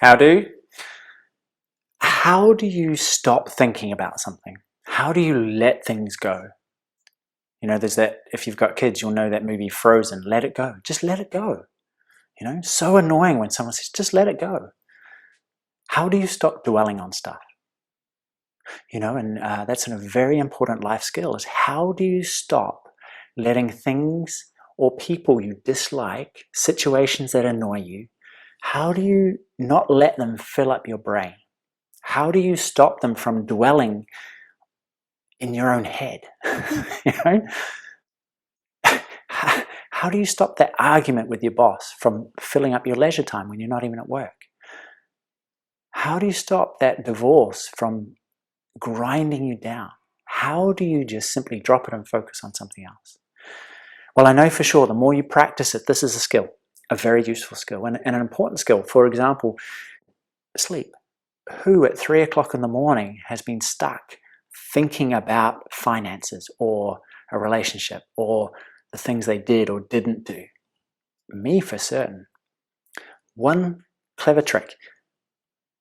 How do? How do you stop thinking about something? How do you let things go? You know, there's that, if you've got kids, you'll know that movie Frozen, let it go. Just let it go. You know, so annoying when someone says, just let it go. How do you stop dwelling on stuff? You know, and that's a very important life skill, is how do you stop letting things or people you dislike, situations that annoy you, how do you not let them fill up your brain? How do you stop them from dwelling in your own head? You know? How do you stop that argument with your boss from filling up your leisure time when you're not even at work? How do you stop that divorce from grinding you down? How do you just simply drop it and focus on something else? Well, I know for sure the more you practice it, this is a skill, a very useful skill and an important skill. For example, sleep. Who at 3 o'clock in the morning has been stuck thinking about finances or a relationship or the things they did or didn't do? Me for certain. One clever trick,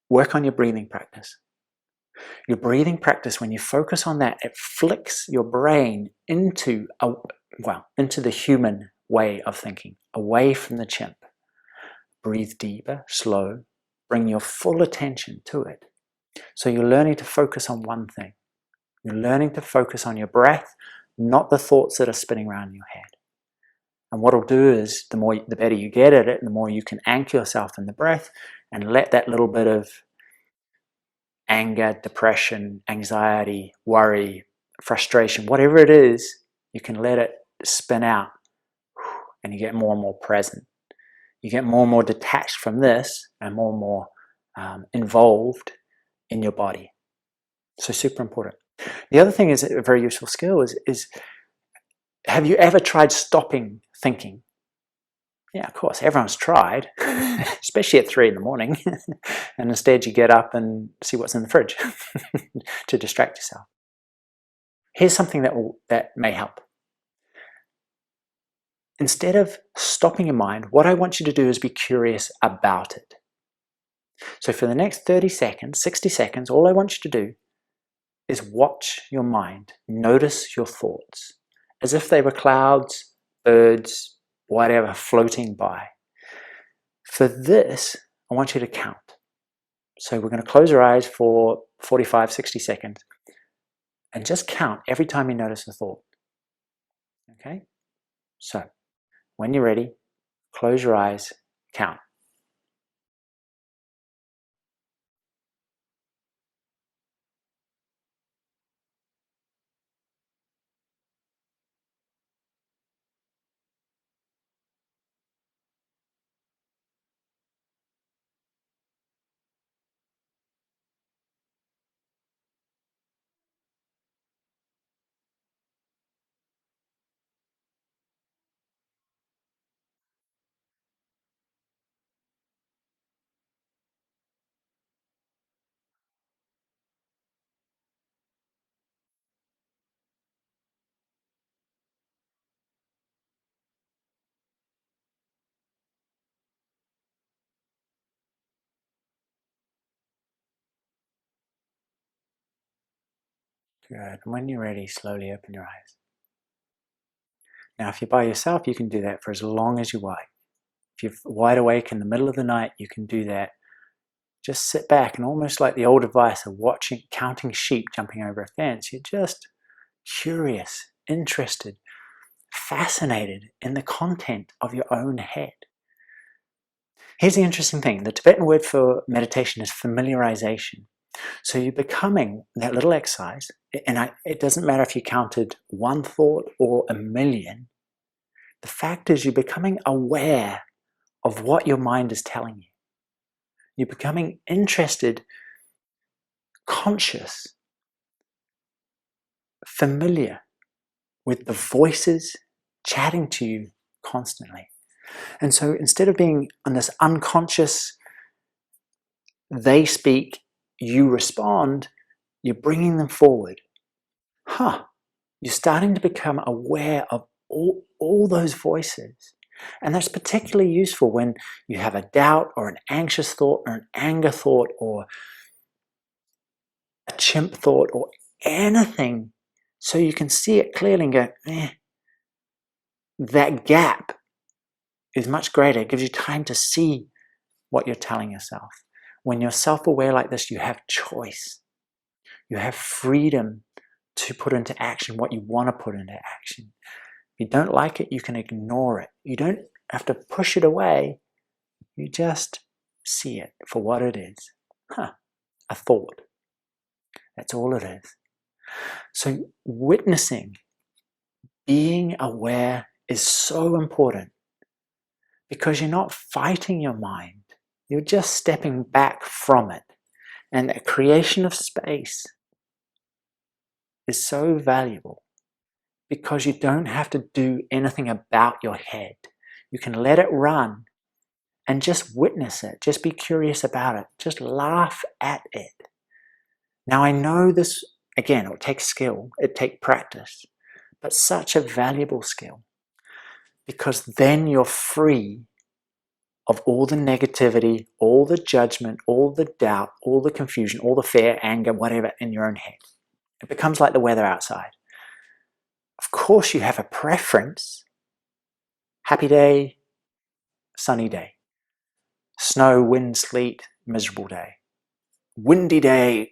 work on your breathing practice. Your breathing practice, when you focus on that, it flicks your brain into the human way of thinking, away from the chimp. Breathe deeper, slow, bring your full attention to it. So you're learning to focus on one thing. You're learning to focus on your breath, not the thoughts that are spinning around in your head. And what it'll do is, the better you get at it, the more you can anchor yourself in the breath and let that little bit of anger, depression, anxiety, worry, frustration, whatever it is, you can let it spin out and you get more and more present. You get more and more detached from this and more involved in your body. So super important. The other thing is a very useful skill is have you ever tried stopping thinking? Yeah, of course, everyone's tried, especially at 3 in the morning. And instead you get up and see what's in the fridge to distract yourself. Here's something that may help. Instead of stopping your mind, what I want you to do is be curious about it. So for the next 30 seconds, 60 seconds, all I want you to do is watch your mind, notice your thoughts, as if they were clouds, birds, whatever, floating by. For this, I want you to count. So we're going to close our eyes for 45, 60 seconds and just count every time you notice a thought. Okay? So, when you're ready, close your eyes, count. Good. And when you're ready, slowly open your eyes. Now, if you're by yourself, you can do that for as long as you like. If you're wide awake in the middle of the night, you can do that. Just sit back and almost like the old advice of counting sheep jumping over a fence, you're just curious, interested, fascinated in the content of your own head. Here's the interesting thing. The Tibetan word for meditation is familiarization. So you're becoming that little exercise, and it doesn't matter if you counted one thought or a million. The fact is you're becoming aware of what your mind is telling you. You're becoming interested, conscious, familiar with the voices chatting to you constantly. And so instead of being on this unconscious, they speak, you respond, you're bringing them forward. You're starting to become aware of all those voices. And that's particularly useful when you have a doubt or an anxious thought or an anger thought or a chimp thought or anything, so you can see it clearly and go, that gap is much greater. It gives you time to see what you're telling yourself. When you're self-aware like this, you have choice. You have freedom to put into action what you want to put into action. If you don't like it, you can ignore it. You don't have to push it away. You just see it for what it is. A thought. That's all it is. So witnessing, being aware is so important because you're not fighting your mind. You're just stepping back from it. And the creation of space is so valuable because you don't have to do anything about your head. You can let it run and just witness it. Just be curious about it. Just laugh at it. Now I know this, again, it takes skill, it takes practice, but such a valuable skill because then you're free of all the negativity, all the judgment, all the doubt, all the confusion, all the fear, anger, whatever in your own head. It becomes like the weather outside. Of course you have a preference. Happy day, sunny day. Snow, wind, sleet, miserable day. Windy day,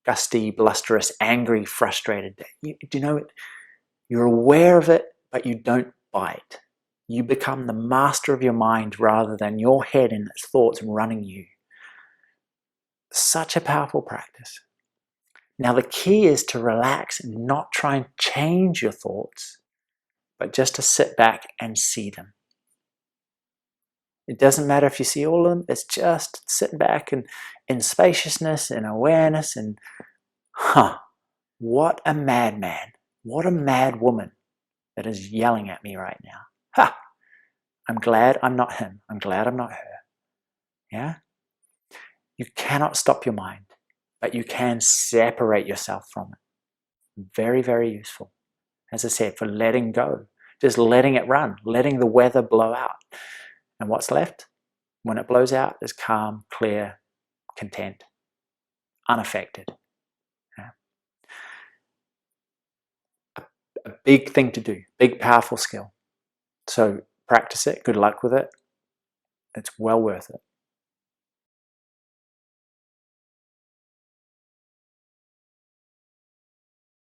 gusty, blusterous, angry, frustrated day. Do you know it? You're aware of it, but you don't bite. You become the master of your mind rather than your head and its thoughts running you. Such a powerful practice. Now the key is to relax and not try and change your thoughts, but just to sit back and see them. It doesn't matter if you see all of them, it's just sitting back and in spaciousness and awareness and, what a madman, what a mad woman that is yelling at me right now. I'm glad I'm not him. I'm glad I'm not her. Yeah? You cannot stop your mind, but you can separate yourself from it. Very, very useful. As I said, for letting go. Just letting it run, letting the weather blow out. And what's left when it blows out is calm, clear, content, unaffected. Yeah. A big thing to do, big, powerful skill. So practice it. Good luck with it. It's well worth it.